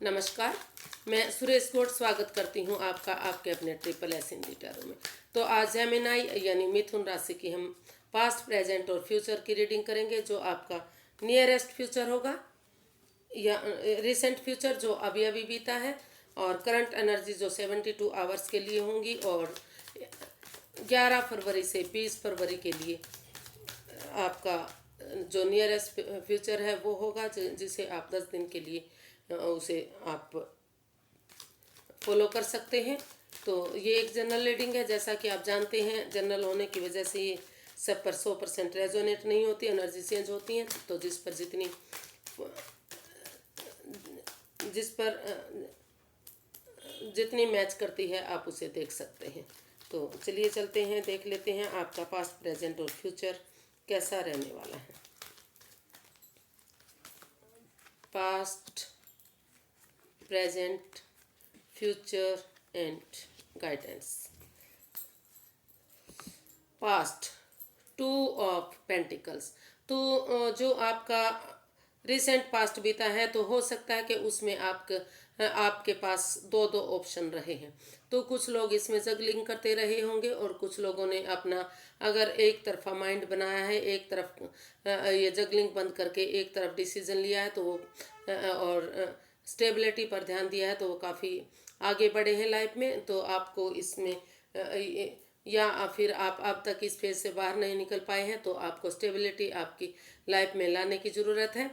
नमस्कार। मैं सुरेश कोट स्वागत करती हूँ आपका आपके अपने ट्रिपल एस हिंदी टैरो में। तो आज जेमिनाई यानी मिथुन राशि की हम पास्ट, प्रेजेंट और फ्यूचर की रीडिंग करेंगे, जो आपका नियरेस्ट फ्यूचर होगा या रिसेंट फ्यूचर जो अभी अभी बीता है, और करंट एनर्जी जो 72 आवर्स के लिए होंगी, और 11 फरवरी से 20 फरवरी के लिए आपका जो नियरेस्ट फ्यूचर है वो होगा, जिसे आप 10 दिन के लिए उसे आप फॉलो कर सकते हैं। तो ये एक जनरल रीडिंग है। जैसा कि आप जानते हैं, जनरल होने की वजह से ये सब पर 100% रेजोनेट नहीं होती, एनर्जी चेंज होती हैं। तो जिस पर जितनी मैच करती है आप उसे देख सकते हैं। तो चलिए चलते हैं, देख लेते हैं आपका पास्ट, प्रेजेंट और फ्यूचर कैसा रहने वाला है। Past, present, future and guidance. Past, 2 of pentacles. तो जो आपका रिसेंट पास्ट बीता है, तो हो सकता है कि उसमें आपके पास दो दो ऑप्शन रहे हैं। तो कुछ लोग इसमें जगलिंग करते रहे होंगे, और कुछ लोगों ने अपना अगर एक तरफा माइंड बनाया है, एक तरफ ये जगलिंग बंद करके एक तरफ डिसीजन लिया है, तो वो और स्टेबिलिटी पर ध्यान दिया है, तो वो काफ़ी आगे बढ़े हैं लाइफ में। तो आपको इसमें या फिर आप अब तक इस फेज से बाहर नहीं निकल पाए हैं, तो आपको स्टेबिलिटी आपकी लाइफ में लाने की ज़रूरत है।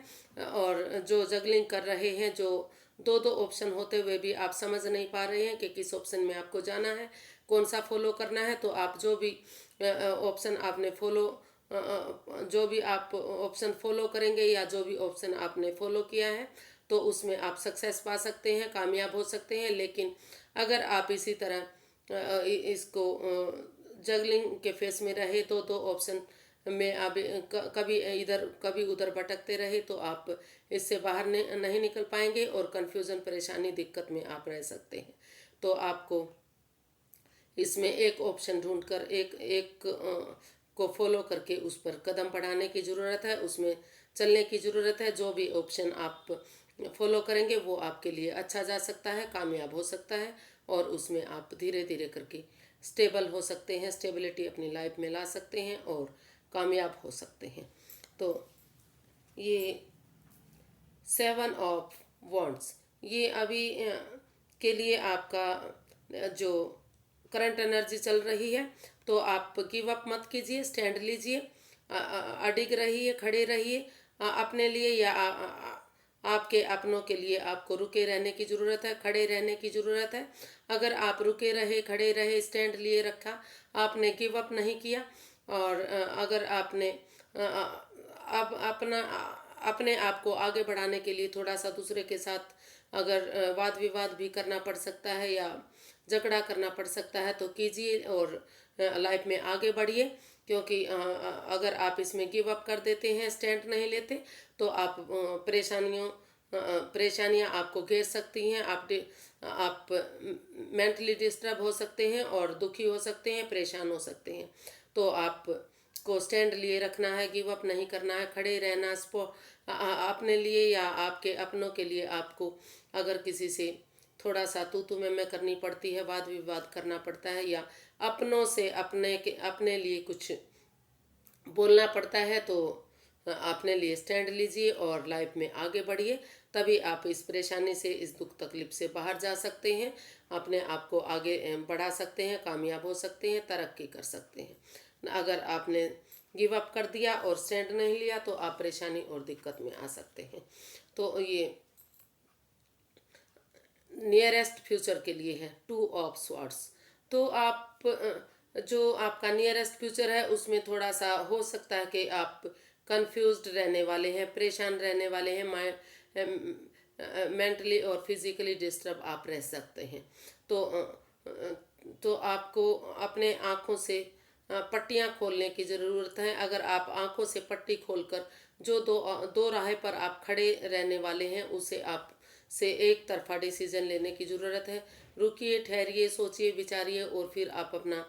और जो जगलिंग कर रहे हैं, जो दो दो ऑप्शन होते हुए भी आप समझ नहीं पा रहे हैं कि किस ऑप्शन में आपको जाना है, कौन सा फॉलो करना है, तो आप जो भी ऑप्शन आपने जो भी आप ऑप्शन फॉलो करेंगे, या जो भी ऑप्शन आपने फॉलो किया है, तो उसमें आप सक्सेस पा सकते हैं, कामयाब हो सकते हैं। लेकिन अगर आप इसी तरह इसको जगलिंग के फेस में रहे, तो दो ऑप्शन में आप कभी इधर कभी उधर भटकते रहे, तो आप इससे बाहर नहीं निकल पाएंगे, और कन्फ्यूज़न, परेशानी, दिक्कत में आप रह सकते हैं। तो आपको इसमें एक ऑप्शन ढूंढकर एक एक को फॉलो करके उस पर कदम बढ़ाने की ज़रूरत है, उसमें चलने की ज़रूरत है। जो भी ऑप्शन आप फॉलो करेंगे वो आपके लिए अच्छा जा सकता है, कामयाब हो सकता है, और उसमें आप धीरे धीरे करके स्टेबल हो सकते हैं, स्टेबिलिटी अपनी लाइफ में ला सकते हैं और कामयाब हो सकते हैं। तो ये 7 ऑफ वॉन्ड्स, ये अभी के लिए आपका जो करंट एनर्जी चल रही है, तो आप गिव अप मत कीजिए, स्टैंड लीजिए, अडिग रहिए, खड़े रहिए अपने लिए, या आपके अपनों के लिए आपको रुके रहने की ज़रूरत है, खड़े रहने की ज़रूरत है। अगर आप रुके रहे, खड़े रहे, स्टैंड लिए रखा, आपने गिव अप नहीं किया, और अगर आपने अब अपने आप को आगे बढ़ाने के लिए थोड़ा सा दूसरे के साथ अगर वाद विवाद भी करना पड़ सकता है, या झगड़ा करना पड़ सकता है, तो कीजिए और लाइफ में आगे बढ़िए। क्योंकि अगर आप इसमें गिव अप कर देते हैं, स्टैंड नहीं लेते, तो आप परेशानियां आपको घेर सकती हैं। आप मेंटली डिस्टर्ब हो सकते हैं, और दुखी हो सकते हैं, परेशान हो सकते हैं। तो आप को स्टैंड लिए रखना है, गिव अप नहीं करना है, खड़े रहना। अपने लिए या आपके अपनों के लिए आपको अगर किसी से थोड़ा सा तू मैं करनी पड़ती है, वाद विवाद करना पड़ता है, या अपनों से अपने लिए कुछ बोलना पड़ता है, तो अपने लिए स्टैंड लीजिए और लाइफ में आगे बढ़िए। तभी आप इस परेशानी से, इस दुख तकलीफ से बाहर जा सकते हैं, अपने आप को आगे बढ़ा सकते हैं, कामयाब हो सकते हैं, तरक्की कर सकते हैं। अगर आपने गिव अप कर दिया और स्टैंड नहीं लिया, तो आप परेशानी और दिक्कत में आ सकते हैं। तो ये नियरेस्ट फ्यूचर के लिए है 2 ऑफ स्वॉर्ड्स। तो आप जो आपका नियरेस्ट फ्यूचर है, उसमें थोड़ा सा हो सकता है कि आप कंफ्यूज्ड रहने वाले हैं, परेशान रहने वाले हैं, मेंटली और फिजिकली डिस्टर्ब आप रह सकते हैं। तो आपको अपने आँखों से पट्टियाँ खोलने की ज़रूरत है। अगर आप आँखों से पट्टी खोलकर जो दो राह पर आप खड़े रहने वाले हैं, उसे आप से एक तरफा डिसीजन लेने की ज़रूरत है। रुकिए, ठहरिए, सोचिए, विचारिए, और फिर आप अपना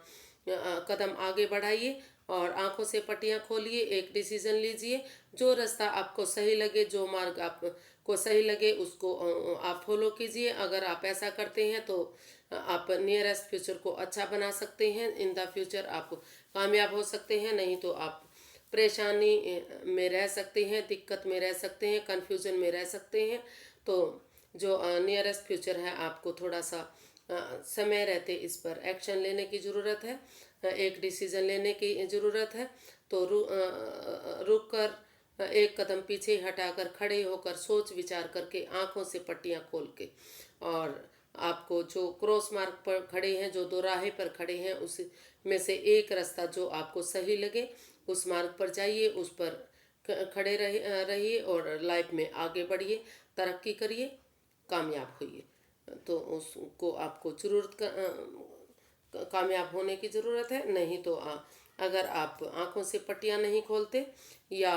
कदम आगे बढ़ाइए, और आंखों से पट्टियाँ खोलिए, एक डिसीजन लीजिए। जो रास्ता आपको सही लगे, जो मार्ग आप को सही लगे उसको आप फॉलो कीजिए। अगर आप ऐसा करते हैं तो आप नियरेस्ट फ्यूचर को अच्छा बना सकते हैं। इन द फ्यूचर आप कामयाब हो सकते हैं, नहीं तो आप परेशानी में रह सकते हैं, दिक्कत में रह सकते हैं, कन्फ्यूजन में रह सकते हैं। तो जो नियरेस्ट फ्यूचर है, आपको थोड़ा सा समय रहते इस पर एक्शन लेने की ज़रूरत है, एक डिसीज़न लेने की ज़रूरत है। तो रुक कर एक कदम पीछे हटाकर खड़े होकर सोच विचार करके आंखों से पट्टियां खोल के, और आपको जो क्रॉस मार्ग पर खड़े हैं, जो दो राहे पर खड़े हैं, उस में से एक रास्ता जो आपको सही लगे उस मार्ग पर जाइए, उस पर खड़े रहिए और लाइफ में आगे बढ़िए, तरक्की करिए, कामयाब होइए। तो उसको आपको कामयाब होने की ज़रूरत है। नहीं तो अगर आप आंखों से पट्टियां नहीं खोलते या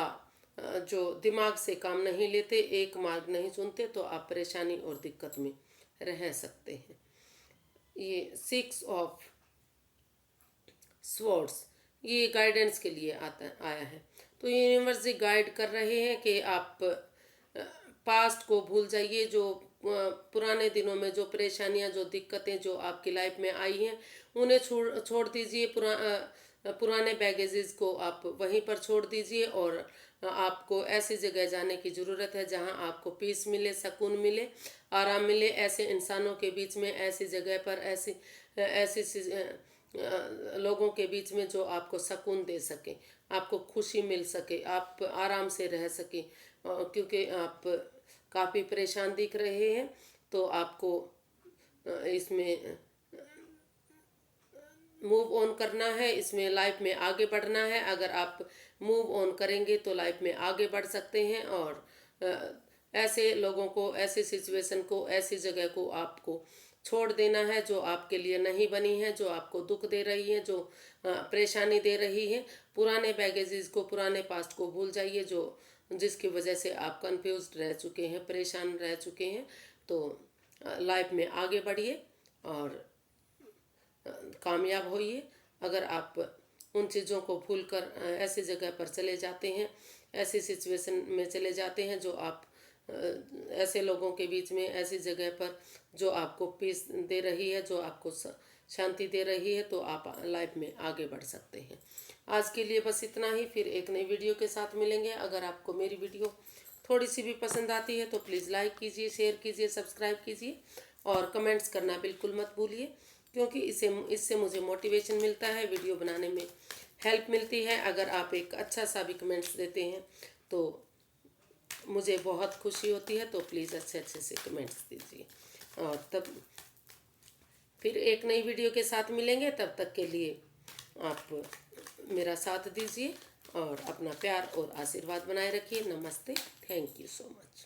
जो दिमाग से काम नहीं लेते, एक मार्ग नहीं चुनते, तो आप परेशानी और दिक्कत में रह सकते हैं। ये 6 ऑफ स्वॉर्ड्स ये गाइडेंस के लिए आया है। तो यूनिवर्स जी गाइड कर रहे हैं कि आप पास्ट को भूल जाइए, जो पुराने दिनों में जो परेशानियां, जो दिक्कतें जो आपकी लाइफ में आई हैं, उन्हें छोड़ दीजिए। पुराने बैगेजेस को आप वहीं पर छोड़ दीजिए और आपको ऐसी जगह जाने की ज़रूरत है जहां आपको पीस मिले, सुकून मिले, आराम मिले। ऐसे इंसानों के बीच में, ऐसी जगह पर, ऐसी ऐसी लोगों के बीच में जो आपको सुकून दे सके, आपको खुशी मिल सके, आप आराम से रह सके। क्योंकि आप काफ़ी परेशान दिख रहे हैं, तो आपको इसमें मूव ऑन करना है, इसमें लाइफ में आगे बढ़ना है। अगर आप मूव ऑन करेंगे तो लाइफ में आगे बढ़ सकते हैं, और ऐसे लोगों को, ऐसे सिचुएशन को, ऐसी जगह को आपको छोड़ देना है जो आपके लिए नहीं बनी है, जो आपको दुख दे रही है, जो परेशानी दे रही है। पुराने बैगेजेस को, पुराने पास्ट को भूल जाइए, जो जिसकी वजह से आप कंफ्यूज्ड रह चुके हैं, परेशान रह चुके हैं। तो लाइफ में आगे बढ़िए और कामयाब होइए। अगर आप उन चीज़ों को भूलकर ऐसी जगह पर चले जाते हैं, ऐसी सिचुएशन में चले जाते हैं जो आप ऐसे लोगों के बीच में, ऐसी जगह पर जो आपको पीस दे रही है, जो आपको शांति दे रही है, तो आप लाइफ में आगे बढ़ सकते हैं। आज के लिए बस इतना ही, फिर एक नई वीडियो के साथ मिलेंगे। अगर आपको मेरी वीडियो थोड़ी सी भी पसंद आती है तो प्लीज़ लाइक कीजिए, शेयर कीजिए, सब्सक्राइब कीजिए और कमेंट्स करना बिल्कुल मत भूलिए, क्योंकि इससे मुझे मोटिवेशन मिलता है, वीडियो बनाने में हेल्प मिलती है। अगर आप एक अच्छा सा भी कमेंट्स देते हैं तो मुझे बहुत खुशी होती है। तो प्लीज़ अच्छे अच्छे से कमेंट्स दीजिए, और तब फिर एक नई वीडियो के साथ मिलेंगे। तब तक के लिए आप मेरा साथ दीजिए और अपना प्यार और आशीर्वाद बनाए रखिए। नमस्ते, थैंक यू सो मच।